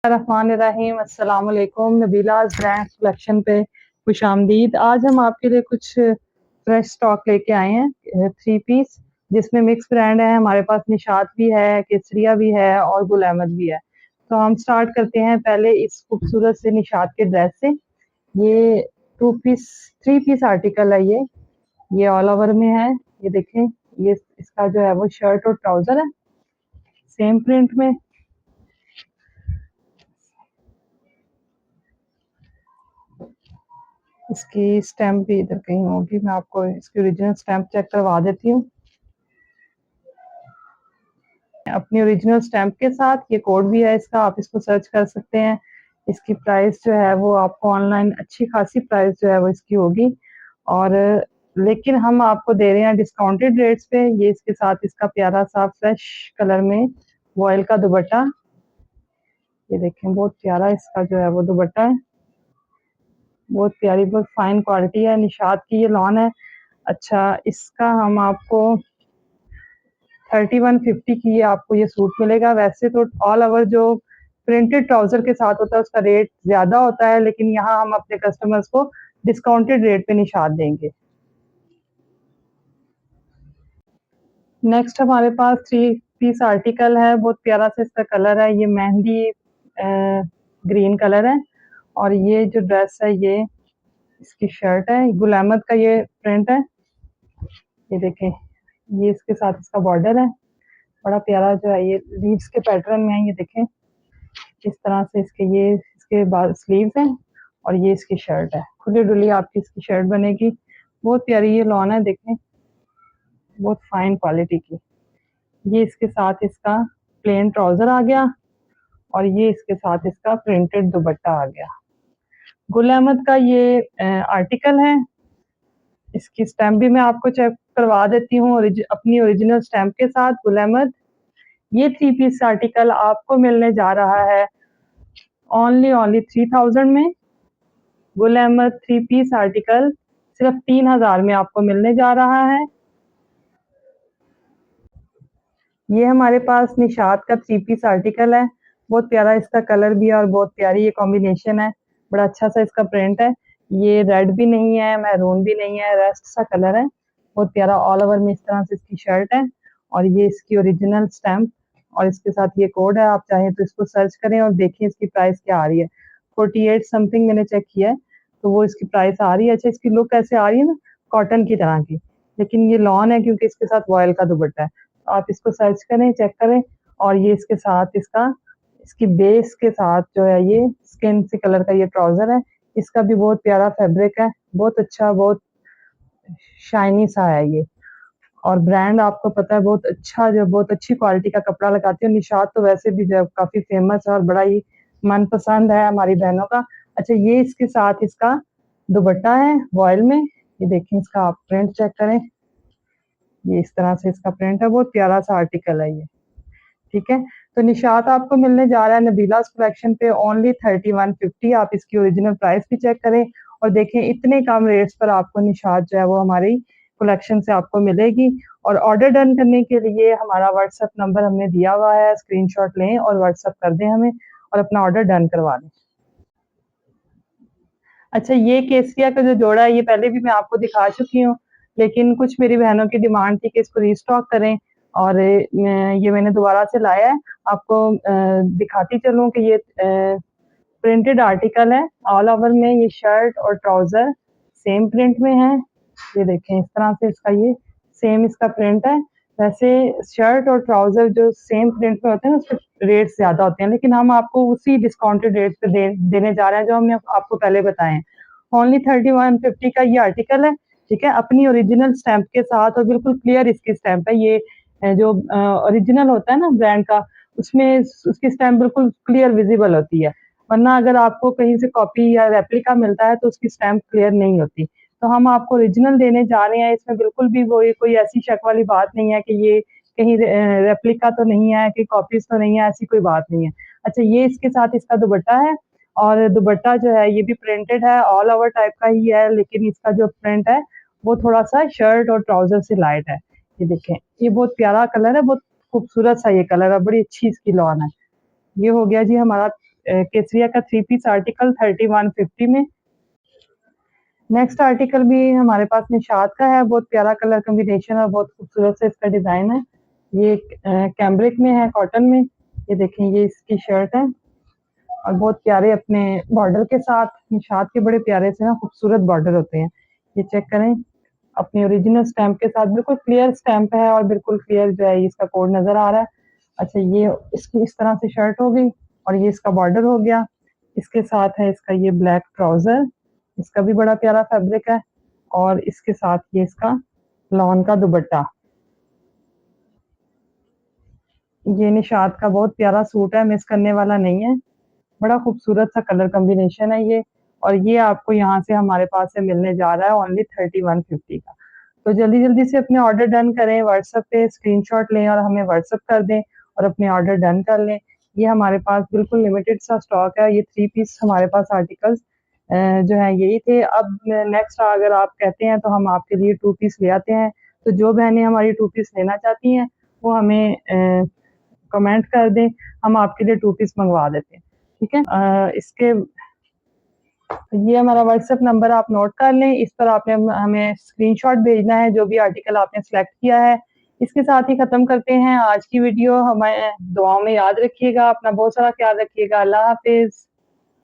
रहमानिर्रहीम। अस्सलाम वालेकुम। नबीलाज brand collection पे खुशामदीद। आज हम आपके लिए कुछ फ्रेश स्टॉक लेके आए हैं, 3 पीस, जिसमें मिक्स ब्रांड है। हमारे पास निशात भी है, केसरिया भी है और गुल अहमद भी है। तो हम स्टार्ट करते हैं पहले इस खूबसूरत से निशात के ड्रेस से। ये 2 पीस 3 पीस आर्टिकल है। ये ऑल ओवर में है। ये देखें, ये इसका जो है वो शर्ट और ट्राउजर है, सेम प्रिंट में। इसकी स्टैम्प भी इधर कहीं होगी, मैं आपको इसकी ओरिजिनल स्टैम्प चेक करवा देती हूँ। अपनी ओरिजिनल स्टैम्प के साथ ये कोड भी है इसका, आप इसको सर्च कर सकते हैं। इसकी प्राइस जो है वो आपको ऑनलाइन अच्छी खासी प्राइस जो है वो इसकी होगी, और लेकिन हम आपको दे रहे हैं डिस्काउंटेड रेट्स पे। ये इसके साथ इसका प्यारा सा फ्रेश कलर में वॉयल का दुपट्टा। ये देखें, बहुत प्यारा इसका जो है वो दुपट्टा है, बहुत प्यारी, बहुत फाइन क्वालिटी है। निशात की ये लॉन है। अच्छा, इसका हम आपको 3150 की आपको ये सूट मिलेगा। वैसे तो ऑल ओवर जो प्रिंटेड ट्राउजर के साथ होता है उसका रेट ज्यादा होता है, लेकिन यहाँ हम अपने कस्टमर्स को डिस्काउंटेड रेट पे निशात देंगे। नेक्स्ट हमारे पास 3 पीस आर्टिकल है। बहुत प्यारा सा इसका कलर है, ये मेहंदी ग्रीन कलर है। और ये जो ड्रेस है ये इसकी शर्ट है, गुल अहमद का ये प्रिंट है। ये देखें, ये इसके साथ इसका बॉर्डर है, बड़ा प्यारा जो है ये लीव्स के पैटर्न में है। ये देखें, इस तरह से इसके बाद स्लीव्स हैं, और ये इसकी शर्ट है। खुली डुली आपकी इसकी शर्ट बनेगी। बहुत प्यारी ये लॉन है, देखें, बहुत फाइन क्वालिटी की। ये इसके साथ इसका प्लेन ट्राउजर आ गया, और ये इसके साथ इसका प्रिंटेड दुपट्टा आ गया। गुल अहमद का ये आर्टिकल है। इसकी स्टैम्प भी मैं आपको चेक करवा देती हूँ अपनी ओरिजिनल स्टैम्प के साथ। गुल अहमद ये 3 पीस आर्टिकल आपको मिलने जा रहा है ओनली 3000 में। गुल अहमद 3 पीस आर्टिकल सिर्फ 3000 में आपको मिलने जा रहा है। ये हमारे पास निशात का 3 पीस आर्टिकल है। बहुत प्यारा इसका कलर भी है, और बहुत प्यारी ये कॉम्बिनेशन है। बड़ा अच्छा सा इसका प्रिंट है। ये रेड भी नहीं है, मैरून भी नहीं है, रेस्ट सा कलर है। बहुत प्यारा ऑल ओवर में इस तरह से इसकी शर्ट है, और ये इसकी ओरिजिनल स्टैम्प, और इसके साथ ये कोड है। आप चाहें तो इसको सर्च करें और देखें इसकी प्राइस क्या आ रही है। 48 समथिंग मैंने चेक किया है, तो वो इसकी प्राइस आ रही है। अच्छा, इसकी लुक ऐसे आ रही है ना, कॉटन की तरह की, लेकिन ये लॉन है क्योंकि इसके साथ वॉयल का दुपट्टा है। तो आप इसको सर्च करें, चेक करें। और ये इसके साथ इसकी बेस के साथ जो है ये स्किन सी कलर का ये ट्राउजर है। इसका भी बहुत प्यारा फैब्रिक है, बहुत अच्छा, बहुत शाइनी सा है ये। और ब्रांड आपको पता है बहुत अच्छा, जो बहुत अच्छी क्वालिटी का कपड़ा लगाती है। निशात तो वैसे भी जो काफी फेमस है और बड़ा ही मनपसंद है हमारी बहनों का। अच्छा, ये इसके साथ इसका दुपट्टा है वॉयल में। ये देखें, इसका आप प्रिंट चेक करें, ये इस तरह से इसका प्रिंट है। बहुत प्यारा सा आर्टिकल है ये, ठीक है। तो निशात आपको मिलने जा रहा है नबीलास कलेक्शन पे ओनली 3150। आप इसकी ओरिजिनल प्राइस भी चेक करें और देखें, इतने कम रेट्स पर आपको निशात जो है वो हमारी कलेक्शन से आपको मिलेगी। और ऑर्डर डन करने के लिए हमारा व्हाट्सएप नंबर हमने दिया हुआ है, स्क्रीनशॉट लें और व्हाट्सएप कर दें हमें, और अपना ऑर्डर डन करवा लें। अच्छा, ये केसरिया का जो जोड़ा है ये पहले भी मैं आपको दिखा चुकी हूँ, लेकिन कुछ मेरी बहनों की डिमांड थी कि इसको रीस्टॉक करें, और ये मैंने दोबारा से लाया है। आपको दिखाती चलूं कि ये प्रिंटेड आर्टिकल है। ऑल ओवर में ये शर्ट और ट्राउजर सेम प्रिंट में है। ये देखें, इस तरह से इसका ये सेम इसका प्रिंट है। वैसे शर्ट और ट्राउजर जो सेम प्रिंट में होते हैं ना, उसके रेट ज्यादा होते हैं, लेकिन हम आपको उसी डिस्काउंटेड रेट पे देने जा रहे हैं जो हमने आपको पहले बताए हैं। ओनली 3150 का ये आर्टिकल है, ठीक है। अपनी ओरिजिनल स्टैंप के साथ, और बिल्कुल क्लियर इसकी स्टैंप है। ये जो ओरिजिनल होता है ना ब्रांड का, उसमें उसकी स्टैंप बिल्कुल क्लियर विजिबल होती है। वरना अगर आपको कहीं से कॉपी या रेप्लिका मिलता है तो उसकी स्टैंप क्लियर नहीं होती। तो हम आपको ओरिजिनल देने जा रहे हैं। इसमें बिल्कुल भी वो कोई ऐसी शक वाली बात नहीं है कि ये कहीं रेप्लिका तो नहीं है, कि कॉपीज तो नहीं है, ऐसी कोई बात नहीं है। अच्छा, ये इसके साथ इसका दुपट्टा है, और दुपट्टा जो है ये भी प्रिंटेड है, ऑल ओवर टाइप का ही है, लेकिन इसका जो प्रिंट है वो थोड़ा सा शर्ट और ट्राउजर से लाइट है। ये देखें, ये बहुत प्यारा कलर है, बहुत खूबसूरत सा ये कलर है, बड़ी अच्छी इसकी लॉन है। ये हो गया जी हमारा केसरिया का 3 पीस आर्टिकल 3150 में। नेक्स्ट आर्टिकल भी हमारे पास निशात का है, बहुत प्यारा कलर कॉम्बिनेशन और बहुत खूबसूरत से इसका डिजाइन है। ये कैम्ब्रिक में है, कॉटन में। ये देखें, ये इसकी शर्ट है और बहुत प्यारे अपने बॉर्डर के साथ। निशात के बड़े प्यारे से ना खूबसूरत बॉर्डर होते हैं। ये चेक करें, अपने ओरिजिनल स्टैम्प के साथ बिल्कुल क्लियर स्टैम्प है और बिल्कुल क्लियर जो है इसका कोड नजर आ रहा है। अच्छा, ये इसकी इस तरह से शर्ट हो गई और ये इसका बॉर्डर हो गया। इसके साथ है इसका ये ब्लैक ट्राउजर, इसका भी बड़ा प्यारा फैब्रिक है और इसके साथ ये इसका लॉन का दुपट्टा। ये निशात का बहुत प्यारा सूट है, मिस करने वाला नहीं है। बड़ा खूबसूरत सा कलर कॉम्बिनेशन है ये, और ये आपको यहाँ से हमारे पास से मिलने जा रहा है ओनली 3150 का। तो जल्दी जल्दी से अपने ऑर्डर डन करें, व्हाट्सएप पे स्क्रीनशॉट लें और हमें व्हाट्सएप कर दें और अपने ऑर्डर डन कर लें। ये हमारे पास बिल्कुल लिमिटेड सा स्टॉक है। ये 3 पीस हमारे पास आर्टिकल्स जो है यही थे। अब नेक्स्ट अगर आप कहते हैं तो हम आपके लिए 2 पीस ले आते हैं। तो जो बहनें हमारी 2 पीस लेना चाहती हैं वो हमें कमेंट कर दें, हम आपके लिए 2 पीस मंगवा देते हैं। ठीक है, इसके ये हमारा व्हाट्सएप नंबर आप नोट कर लें। इस पर आपने हमें स्क्रीनशॉट भेजना है जो भी आर्टिकल आपने सेलेक्ट किया है। इसके साथ ही खत्म करते हैं आज की वीडियो। हमें दुआओं में याद रखिएगा, अपना बहुत सारा ख्याल रखिएगा। अल्लाह हाफिज।